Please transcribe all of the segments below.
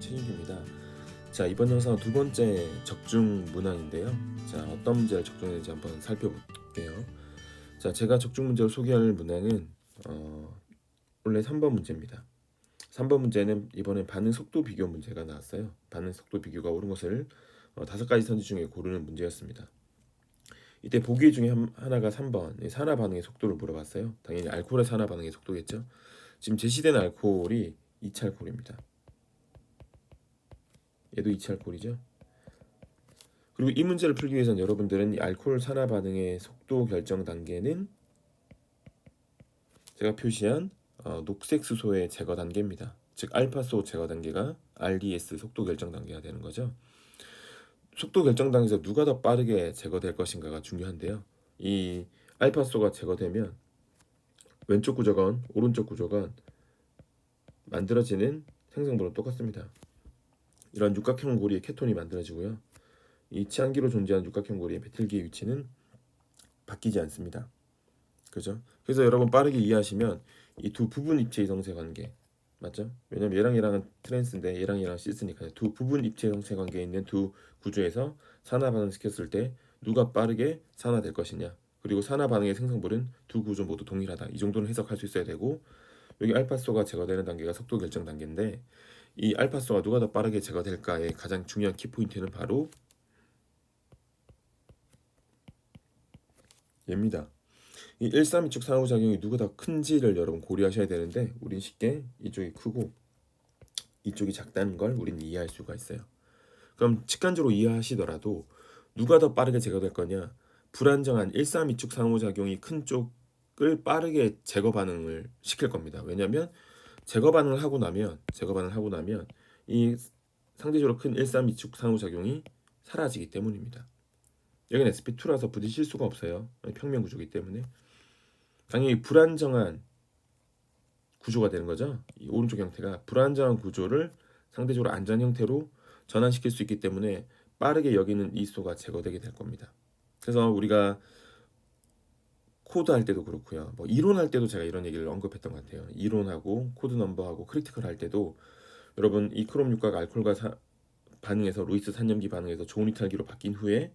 최진규입니다. 자, 이번 영상은 두 번째 적중 문항인데요. 자, 어떤 문제를 적중했는지 한번 살펴볼게요. 자, 제가 적중 문제로 소개할 문항은 원래 3번 문제입니다. 3번 문제는 이번에 반응 속도 비교 문제가 나왔어요. 반응 속도 비교가 옳은 것을 5가지 선지 중에 고르는 문제였습니다. 이때 보기 중에 하나가 3번 산화 반응의 속도를 물어봤어요. 당연히 알코올의 산화 반응의 속도겠죠. 지금 제시된 알코올이 이차알코올입니다. 얘도 이차알코올이죠. 그리고 이 문제를 풀기 위해서는 여러분들은 이 알코올 산화 반응의 속도 결정 단계는 제가 표시한 녹색 수소의 제거 단계입니다. 즉 알파소 제거 단계가 RDS 속도 결정 단계가 되는 거죠. 속도 결정 단계에서 누가 더 빠르게 제거될 것인가가 중요한데요. 이 알파소가 제거되면 왼쪽 구조건 오른쪽 구조건 만들어지는 생성물은 똑같습니다. 이런 육각형 고리의 케톤이 만들어지고요. 이 치안기로 존재하는 육각형 고리의 메틸기의 위치는 바뀌지 않습니다. 그죠? 그래서 여러분 빠르게 이해하시면 이 두 부분 입체 이성세 관계 맞죠? 왜냐면 얘랑은 트랜스인데 얘랑 시스니까 두 부분 입체 이성세 관계에 있는 두 구조에서 산화 반응 시켰을 때 누가 빠르게 산화될 것이냐, 그리고 산화 반응의 생성물은 두 구조 모두 동일하다, 이 정도는 해석할 수 있어야 되고, 여기 알파소가 제거되는 단계가 속도 결정 단계인데 이 알파소가 누가 더 빠르게 제거될까의 가장 중요한 키포인트는 바로 얘입니다. 이 132축 상호작용이 누가 더 큰지를 여러분 고려하셔야 되는데, 우린 쉽게 이쪽이 크고 이쪽이 작다는 걸 우린 이해할 수가 있어요. 그럼 직관적으로 이해하시더라도 누가 더 빠르게 제거될 거냐, 불안정한 132축 상호작용이 큰 쪽을 빠르게 제거 반응을 시킬 겁니다. 왜냐하면 제거 반응을 하고 나면 이 상대적으로 큰 132축 상호작용이 사라지기 때문입니다. 여기는 sp2라서 부딪힐 수가 없어요. 평면 구조이기 때문에 당연히 불안정한 구조가 되는 거죠. 이 오른쪽 형태가 불안정한 구조를 상대적으로 안전 형태로 전환시킬 수 있기 때문에 빠르게 여기는 이 수소가 제거되게 될 겁니다. 그래서 우리가 코드 할 때도 그렇고요. 뭐 이론할 때도 제가 이런 얘기를 언급했던 것 같아요. 이론하고 코드 넘버하고 크리티컬 할 때도 여러분 이 크롬 육각 알코올과 반응해서 루이스 산염기 반응해서 좋은 이탈기로 바뀐 후에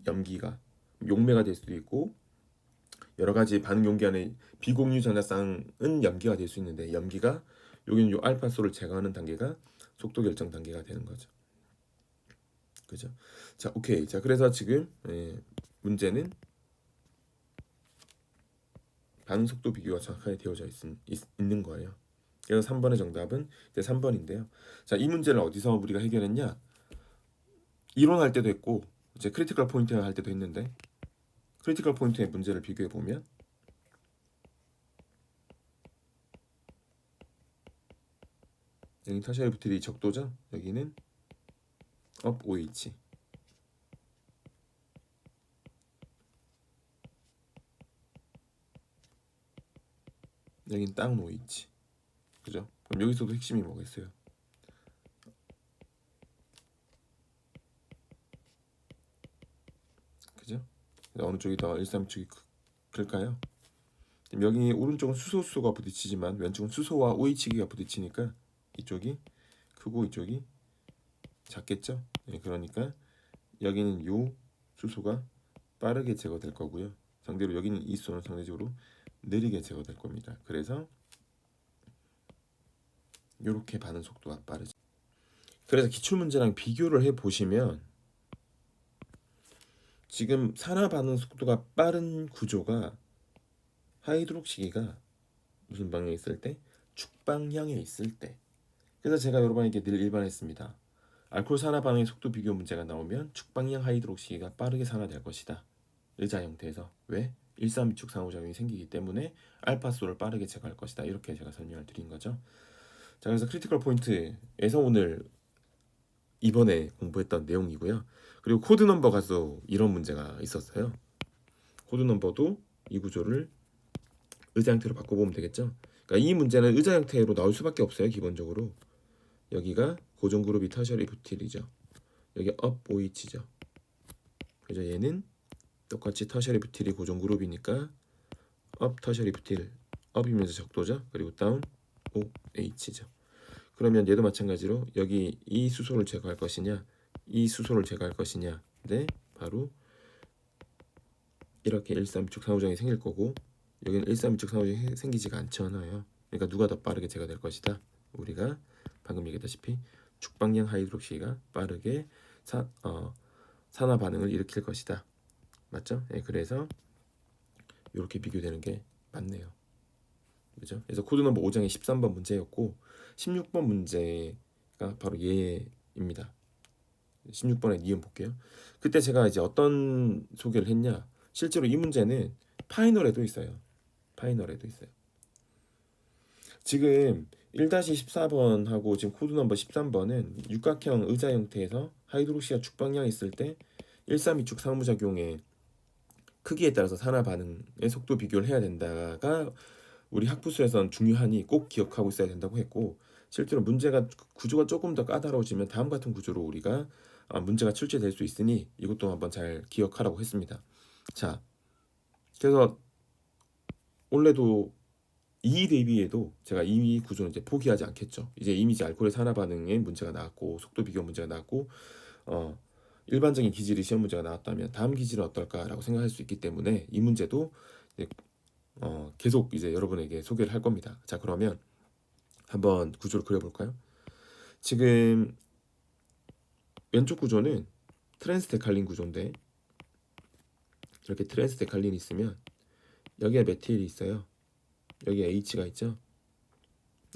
염기가 용매가 될 수도 있고, 여러 가지 반응 용기 안에 비공유 전자쌍은 염기가 될 수 있는데, 염기가 여기는 요 알파소를 제거하는 단계가 속도 결정 단계가 되는 거죠. 그죠? 자, 오케이. 자, 그래서 지금 문제는 반응 속도 비교가 정확하게 되어져 있는 거예요. 그래서 3번의 정답은 이제 3번인데요. 자, 이 문제를 어디서 우리가 해결했냐? 이론할 때도 했고 이제 크리티컬 포인트 할 때도 했는데, 크리티컬 포인트의 문제를 비교해 보면 여기 터셔리 부틸이 적도죠. 여기는 업 OH, 여긴 다운 OH. 그죠? 그럼 여기서도 핵심이 뭐겠어요? 그죠? 어느 쪽이 더 132축이 클까요? 여기 오른쪽은 수소수소가 부딪히지만 왼쪽은 수소와 OH기가 부딪히니까 이쪽이 크고 이쪽이 작겠죠? 네, 그러니까 여기는 요 수소가 빠르게 제거될 거고요. 상대로 여기는 이 수소는 상대적으로 느리게 제거될 겁니다. 그래서 이렇게 반응 속도가 빠르죠. 그래서 기출문제랑 비교를 해보시면 지금 산화 반응 속도가 빠른 구조가 하이드록시기가 무슨 방향에 있을 때? 축방향에 있을 때. 그래서 제가 여러분에게 늘 일반했습니다. 알코올 산화 반응의 속도 비교 문제가 나오면 축방향 하이드록시기가 빠르게 산화될 것이다. 의자 형태에서. 왜? 132축 상호작용이 생기기 때문에 알파소를 빠르게 제거할 것이다. 이렇게 제가 설명을 드린 거죠. 자, 그래서 크리티컬 포인트에서 오늘 이번에 공부했던 내용이고요. 그리고 코드 넘버 가서 이런 문제가 있었어요. 코드 넘버도 이 구조를 의자 형태로 바꿔보면 되겠죠. 그러니까 이 문제는 의자 형태로 나올 수밖에 없어요. 기본적으로 여기가 고정 그룹이 터셔리 부틸이죠. 여기 업 OH죠. 그래서 얘는 똑같이 터셔리 부틸이 고정 그룹이니까 업 터셔리 부틸, 업이면서 적도죠. 그리고 다운 OH죠. 그러면 얘도 마찬가지로 여기 이 수소를 제거할 것이냐, 이 수소를 제거할 것이냐. 네, 바로 이렇게 132축 상호작용이 생길 거고, 여기는 132축 상호작용이 생기지가 않잖아요. 그러니까 누가 더 빠르게 제거될 것이다. 우리가 방금 얘기했다시피 축방량 하이드록시가 빠르게 산화 반응을 일으킬 것이다. 맞죠? 네, 그래서 이렇게 비교되는 게 맞네요. 그죠? 그래서 코드 넘버 5장의 13번 문제였고 16번 문제가 바로 얘입니다. 16번의 니은 볼게요. 그때 제가 이제 어떤 소개를 했냐? 실제로 이 문제는 파이널에도 있어요. 파이널에도 있어요. 지금 1-14번하고 지금 코드 넘버 13번은 육각형 의자 형태에서 하이드록시가 축방량이 있을 때 132축 상호작용의 크기에 따라서 산화 반응의 속도 비교를 해야 된다가 우리 학부수에선 중요하니 꼭 기억하고 있어야 된다고 했고, 실제로 문제가 구조가 조금 더 까다로워지면 다음 같은 구조로 우리가 문제가 출제될 수 있으니 이것도 한번 잘 기억하라고 했습니다. 자, 그래서 원래도 이 대비에도 제가 이 구조는 이제 포기하지 않겠죠. 이제 이미 이제 알코올의 산화 반응에 문제가 나왔고 속도 비교 문제가 나왔고 일반적인 기질의 시험 문제가 나왔다면 다음 기질은 어떨까라고 생각할 수 있기 때문에 이 문제도 이제 계속 이제 여러분에게 소개를 할 겁니다. 자, 그러면 한번 구조를 그려볼까요? 지금 왼쪽 구조는 트랜스데칼린 구조인데 이렇게 트랜스데칼린이 있으면 여기에 메틸이 있어요. 여기 H가 있죠.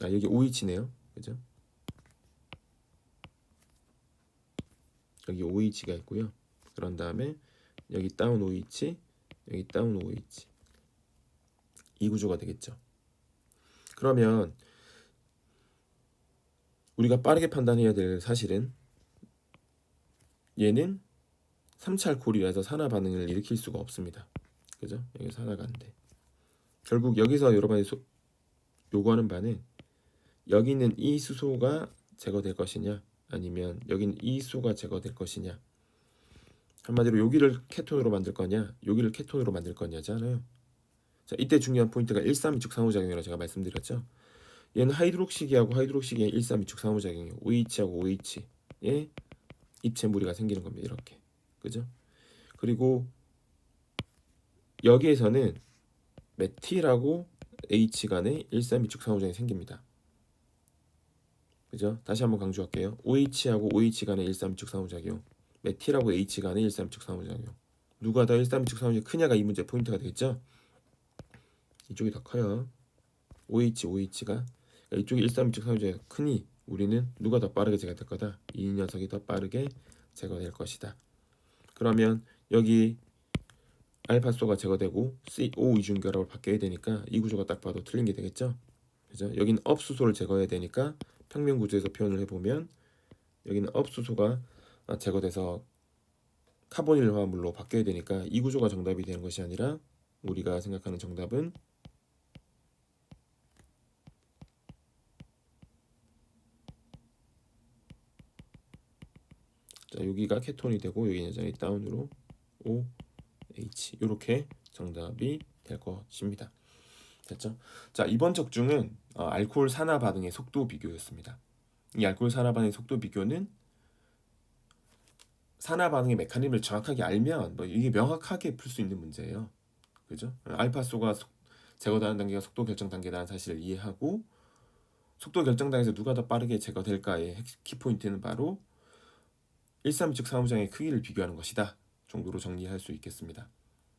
여기 OH네요. 그죠? 여기 OH가 있고요. 그런 다음에 여기 다운 OH, 여기 다운 OH. 이 구조가 되겠죠. 그러면 우리가 빠르게 판단해야 될 사실은 얘는 3차 알코올이라서 산화 반응을 일으킬 수가 없습니다. 그죠? 여기 산화가 안 돼. 결국 여기서 여러분이 요구하는 바는 여기 있는 이 수소가 제거될 것이냐 아니면 여기 있는 이 수소가 제거될 것이냐. 한마디로 여기를 케톤으로 만들 거냐 여기를 케톤으로 만들 거냐잖아요. 자, 이때 중요한 포인트가 132축 상호작용이라고 제가 말씀드렸죠. 얘는 하이드록시기하고 하이드록시기의 132축 상호작용이에요. OH하고 OH의 입체 무리가 생기는 겁니다. 이렇게. 그죠? 그리고 여기에서는 메틸하고 H 간의 132축 상호작용이 생깁니다. 그죠? 다시 한번 강조할게요. OH하고 OH 간의 132축 상호작용, 메틸하고 H 간의 132축 상호작용. 누가 더 132축 상호작용이 크냐가 이 문제 포인트가 되겠죠? 이쪽이 더 커요. OH가 이쪽이 132축 상호작용이 크니 우리는 누가 더 빠르게 제거될 거다. 이 녀석이 더 빠르게 제거될 것이다. 그러면 여기 알파소가 제거되고 CO 이중결합을 바뀌어야 되니까 이 구조가 딱 봐도 틀린 게 되겠죠. 그죠? 여기는 업수소를 제거해야 되니까 평면 구조에서 표현을 해보면 여기는 업수소가 제거돼서 카보닐 화합물로 바뀌어야 되니까 이 구조가 정답이 되는 것이 아니라 우리가 생각하는 정답은 자, 여기가 케톤이 되고 여기는 여전히 다운으로 OH 이렇게 정답이 될 것입니다. 됐죠? 자, 이번 적중은 알코올 산화 반응의 속도 비교였습니다. 이 알코올 산화 반응의 속도 비교는 산화 반응의 메커니즘을 정확하게 알면 이게 명확하게 풀 수 있는 문제예요. 그죠? 알파소가 제거되는 단계가 속도 결정 단계라는 사실을 이해하고 속도 결정 단계에서 누가 더 빠르게 제거될까의 키포인트는 바로 132축 상호작용의 크기를 비교하는 것이다 정도로 정리할 수 있겠습니다.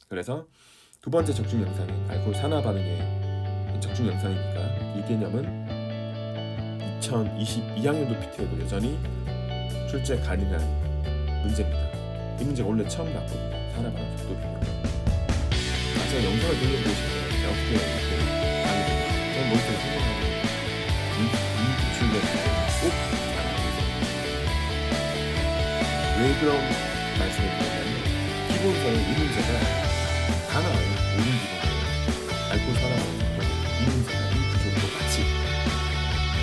그래서 두 번째 적중 영상은 알코올 산화 반응의 적중 영상이니까 이 개념은 2022학년도 PT에도 여전히 출제 가능한 문제입니다. 이 문제가 원래 처음 나왔거든요. 산화 반응 속도 비교. 제가 영상을 돌려보시면 어떻게 하게 됩니다. 저는 머릿속에 생각하고 이 기출을 꼭 알아보세요. 왜 그런 말씀을 드렸냐면 기본적으로 이 문제가 다 나와요. 모든 기본적으로 알코올 산화 반응 속도 이 문제가 이 구조도 같이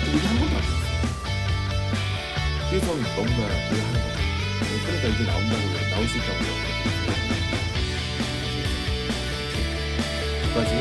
이게 한 번도 안 나왔어요. 그래서 너무나 이해하는 거죠. 그러니까 이게 나올 수 있다고 생각합니다. 까지